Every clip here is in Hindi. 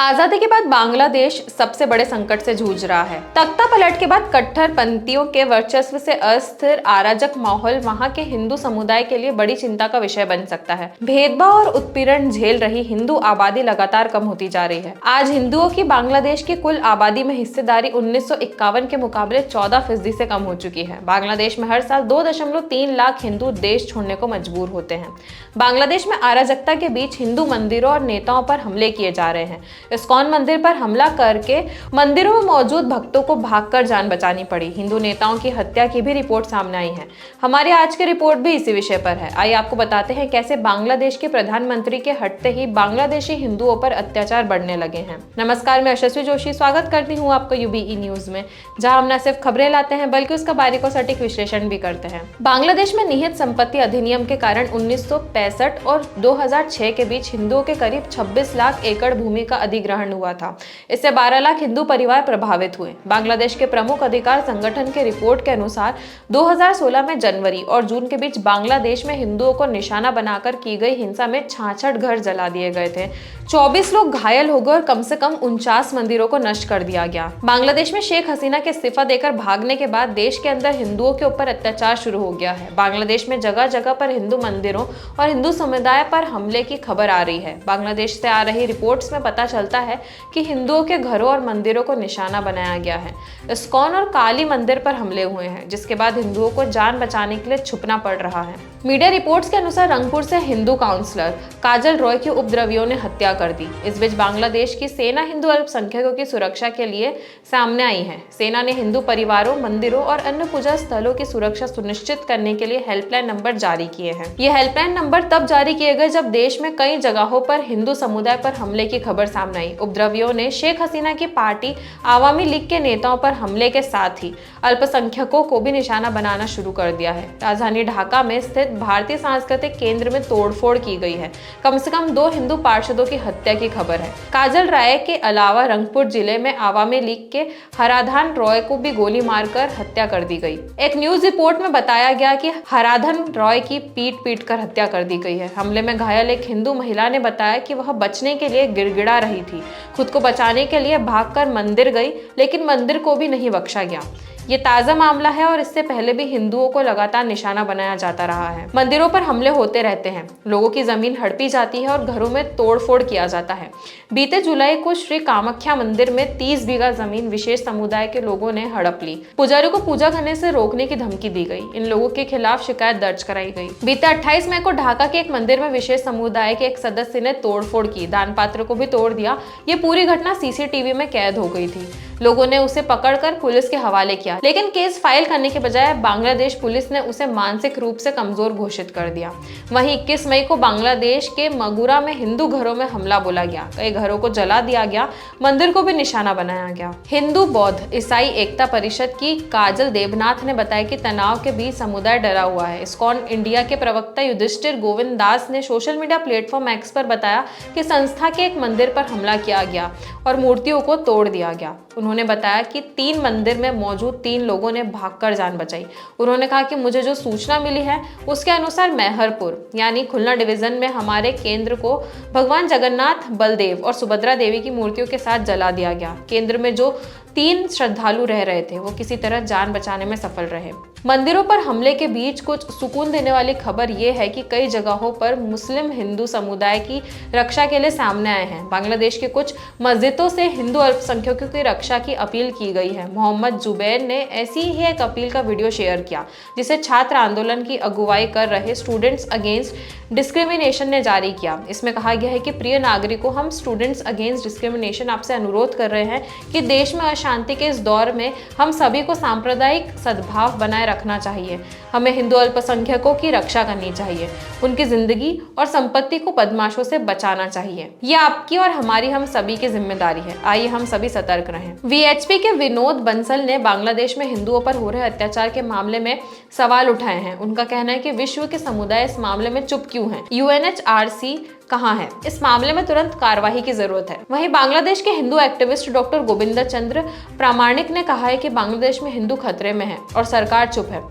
आजादी के बाद बांग्लादेश सबसे बड़े संकट से जूझ रहा है। तख्ता पलट के बाद कट्टरपंथियों के वर्चस्व से अस्थिर अराजक माहौल वहां के हिंदू समुदाय के लिए बड़ी चिंता का विषय बन सकता है। भेदभाव और उत्पीड़न झेल रही हिंदू आबादी लगातार कम होती जा रही है। आज हिंदुओं की बांग्लादेश की कुल आबादी में हिस्सेदारी 1951 के मुकाबले 14% से कम हो चुकी है। बांग्लादेश में हर साल 2.3 लाख हिंदू देश छोड़ने को मजबूर होते हैं। बांग्लादेश में अराजकता के बीच हिंदू मंदिरों और नेताओं पर हमले किए जा रहे हैं। इस्कॉन मंदिर पर हमला करके मंदिरों में मौजूद भक्तों को भागकर जान बचानी पड़ी। हिंदू नेताओं की हत्या की भी रिपोर्ट सामने आई है। हमारी आज की रिपोर्ट भी इसी विषय पर है। आइए आपको बताते हैं कैसे बांग्लादेश के प्रधानमंत्री के हटते ही बांग्लादेशी हिंदुओं पर अत्याचार बढ़ने लगे हैं। नमस्कार, मैं यशस्वी जोशी स्वागत करती हूँ आपको यूबीई न्यूज में, जहाँ हम न सिर्फ खबरें लाते हैं बल्कि उसका बारीक और सटीक विश्लेषण भी करते हैं। बांग्लादेश में निहित संपत्ति अधिनियम के कारण 1965 और 2006 के बीच हिंदुओं के करीब 26 लाख एकड़ भूमि का अधिग्रहण हुआ था। इससे 12 लाख हिंदू परिवार प्रभावित हुए। बांग्लादेश के प्रमुख अधिकार संगठन के रिपोर्ट के अनुसार 2016 में जनवरी और जून के बीच बांग्लादेश में हिंदुओं को निशाना बनाकर की गई हिंसा में 66 घर जला दिए गए थे। 24 लोग घायल हो गए और कम से कम 49 मंदिरों को नष्ट कर दिया गया। बांग्लादेश में शेख हसीना के इस्तीफा देकर भागने के बाद देश के अंदर हिंदुओं के ऊपर अत्याचार शुरू हो गया है। बांग्लादेश में जगह जगह पर हिंदू मंदिरों और हिंदू समुदाय पर हमले की खबर आ रही है। बांग्लादेश से आ रही रिपोर्ट्स में पता चलता है कि हिंदुओं के घरों और मंदिरों को निशाना बनाया गया है। इस्कॉन और काली मंदिर पर हमले हुए हैं, जिसके बाद हिंदुओं को जान बचाने के लिए छुपना पड़ रहा है। मीडिया रिपोर्ट्स के अनुसार रंगपुर से हिंदू काउंसलर काजल रॉय की उपद्रवियों ने हत्या कर दी। इस बीच बांग्लादेश की सेना हिंदू अल्पसंख्यकों की सुरक्षा के लिए सामने आई है। सेना ने हिंदू परिवारों, मंदिरों और अन्य पूजा स्थलों की सुरक्षा सुनिश्चित करने के लिए हेल्पलाइन नंबर जारी किए हैं। ये हेल्पलाइन नंबर तब जारी किए गए जब देश में कई जगहों पर हिंदू समुदाय पर हमले की खबर सामने आई। उपद्रवियों ने शेख हसीना की पार्टी आवामी लीग के नेताओं पर हमले के साथ ही अल्पसंख्यकों को भी निशाना बनाना शुरू कर दिया है। राजधानी ढाका में स्थित भारतीय सांस्कृतिक केंद्र में तोड़फोड़ की गई है। कम से कम 2 हिंदू पार्षदों की हत्या की खबर है। काजल राय के अलावा रंगपुर जिले में आवामी लीग के हराधन रॉय को भी गोली मारकर हत्या कर दी गई। एक न्यूज रिपोर्ट में बताया गया कि हराधन रॉय की पीट कर हत्या कर दी गई है। हमले में घायल एक हिंदू महिला ने बताया कि वह बचने के लिए गिड़गिड़ा रही थी। खुद को बचाने के लिए भागकर मंदिर गई, लेकिन मंदिर को भी नहीं बख्शा गया। ये ताजा मामला है और इससे पहले भी हिंदुओं को लगातार निशाना बनाया जाता रहा है। मंदिरों पर हमले होते रहते हैं, लोगों की जमीन हड़पी जाती है और घरों में तोड़फोड़ किया जाता है। बीते जुलाई को श्री कामाख्या मंदिर में 30 बीघा जमीन विशेष समुदाय के लोगों ने हड़प ली। पुजारी को पूजा करने से रोकने की धमकी दी गई। इन लोगों के खिलाफ शिकायत दर्ज कराई गई। बीते 28 मई को ढाका के एक मंदिर में विशेष समुदाय के एक सदस्य ने तोड़फोड़ की, दान पात्र को भी तोड़ दिया। ये पूरी घटना सीसीटीवी में कैद हो गई थी। लोगों ने उसे पकड़कर पुलिस के हवाले किया, लेकिन केस फाइल करने के बजाय बांग्लादेश पुलिस ने उसे मानसिक रूप से कमजोर घोषित कर दिया। वहीं 21 मई को बांग्लादेश के मगुरा में हिंदू घरों में हमला बोला गया। कई घरों को जला दिया गया, मंदिर को भी निशाना बनाया गया। हिंदू, बौद्ध, ईसाई एकता परिषद की काजल देवनाथ ने बताया कि तनाव के बीच समुदाय डरा हुआ है। इस्कॉन इंडिया के प्रवक्ता युधिष्ठिर गोविंद दास ने सोशल मीडिया प्लेटफॉर्म एक्स पर बताया कि संस्था के एक मंदिर पर हमला किया गया और मूर्तियों को तोड़ दिया गया। उन्होंने बताया कि 3 मंदिर में मौजूद 3 लोगों ने भागकर जान बचाई। उन्होंने कहा कि मुझे जो सूचना मिली है उसके अनुसार मेहरपुर यानी खुलना डिवीजन में हमारे केंद्र को भगवान जगन्नाथ, बलदेव और सुभद्रा देवी की मूर्तियों के साथ जला दिया गया। केंद्र में जो 3 श्रद्धालु रह रहे थे वो किसी तरह जान बचाने में सफल रहे। मंदिरों पर हमले के बीच कुछ सुकून देने वाली खबर ये है कि कई जगहों पर मुस्लिम हिंदू समुदाय की रक्षा के लिए सामने आए हैं। बांग्लादेश के कुछ मस्जिदों से हिंदू अल्पसंख्यकों की रक्षा की अपील की गई है। मोहम्मद जुबैर ने ऐसी ही एक अपील का वीडियो शेयर किया, जिसे छात्र आंदोलन की अगुवाई कर रहे स्टूडेंट्स अगेंस्ट डिस्क्रिमिनेशन ने जारी किया। इसमें कहा गया है कि प्रिय नागरिकों, हम स्टूडेंट्स अगेंस्ट डिस्क्रिमिनेशन आपसे अनुरोध कर रहे हैं कि देश में अशांति के इस दौर में हम सभी को सांप्रदायिक सद्भाव बनाए रखना चाहिए। हमें हिंदू अल्पसंख्यकों की रक्षा करनी चाहिए, उनकी जिंदगी और संपत्ति को बदमाशों से बचाना चाहिए। ये आपकी और हमारी, हम सभी की जिम्मेदारी है। आइए हम सभी सतर्क रहें। वीएचपी के विनोद बंसल ने बांग्लादेश में हिंदुओं पर हो रहे अत्याचार के मामले में सवाल उठाए हैं। उनका कहना है कि विश्व के समुदाय इस मामले में चुप क्यों है? यूएनएचआरसी कहाँ है? इस मामले में तुरंत कार्रवाई की जरूरत है। वहीं बांग्लादेश के हिंदू एक्टिविस्ट डॉक्टर गोविंद चंद्र प्रामाणिक ने कहा है कि बांग्लादेश में हिंदू खतरे में है और सरकार चुप है।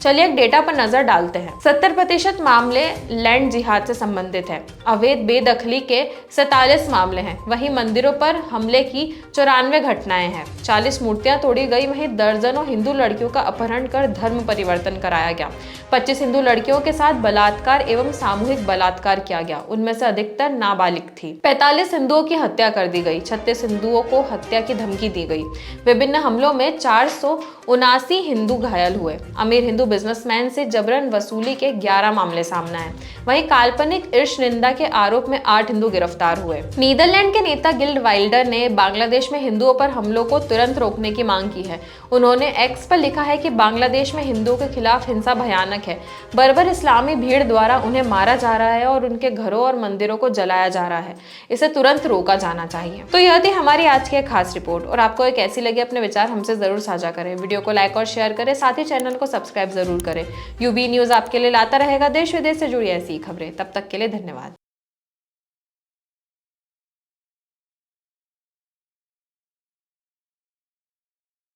चलिए एक डेटा पर नजर डालते हैं। 70% मामले लैंड जिहाद से संबंधित है। अवैध बेदखली के 47 मामले हैं। वहीं मंदिरों पर हमले की 94 घटनाएं हैं। 40 मूर्तियां तोड़ी गई। वहीं दर्जनों हिंदू लड़कियों का अपहरण कर धर्म परिवर्तन कराया गया। 25 हिंदू लड़कियों के साथ बलात्कार एवं सामूहिक बलात्कार किया गया। उनमें से अधिकतर नाबालिग थी। 45 हिंदुओं की हत्या कर दी गई। 36 हिंदुओं को हत्या की धमकी दी गई। विभिन्न हमलों में 479 हिंदू घायल हुए। अमीर हिंदू बिजनेसमैन से जबरन वसूली के 11 मामले सामने आए। वहीं काल्पनिक ईर्ष निंदा के आरोप में 8 हिंदू गिरफ्तार हुए। नीदरलैंड के नेता गिल्ड वाइल्डर ने बांग्लादेश में हिंदुओं पर हमलों को तुरंत रोकने की मांग की है। उन्होंने एक्स पर लिखा है कि बांग्लादेश में हिंदुओं के खिलाफ हिंसा भयानक है। बर्बर इस्लामी भीड़ द्वारा उन्हें मारा जा रहा है और उनके घरों और मंदिरों को जलाया जा रहा है। इसे तुरंत रोका जाना चाहिए। तो यह थी हमारी आज की खास रिपोर्ट, और आपको ये कैसी लगी अपने विचार हमसे जरूर साझा करें। वीडियो को लाइक और शेयर करें, साथ ही चैनल को सब्सक्राइब जरूर करें। यूबी न्यूज आपके लिए लाता रहेगा देश विदेश से जुड़ी ऐसी खबरें। तब तक के लिए धन्यवाद।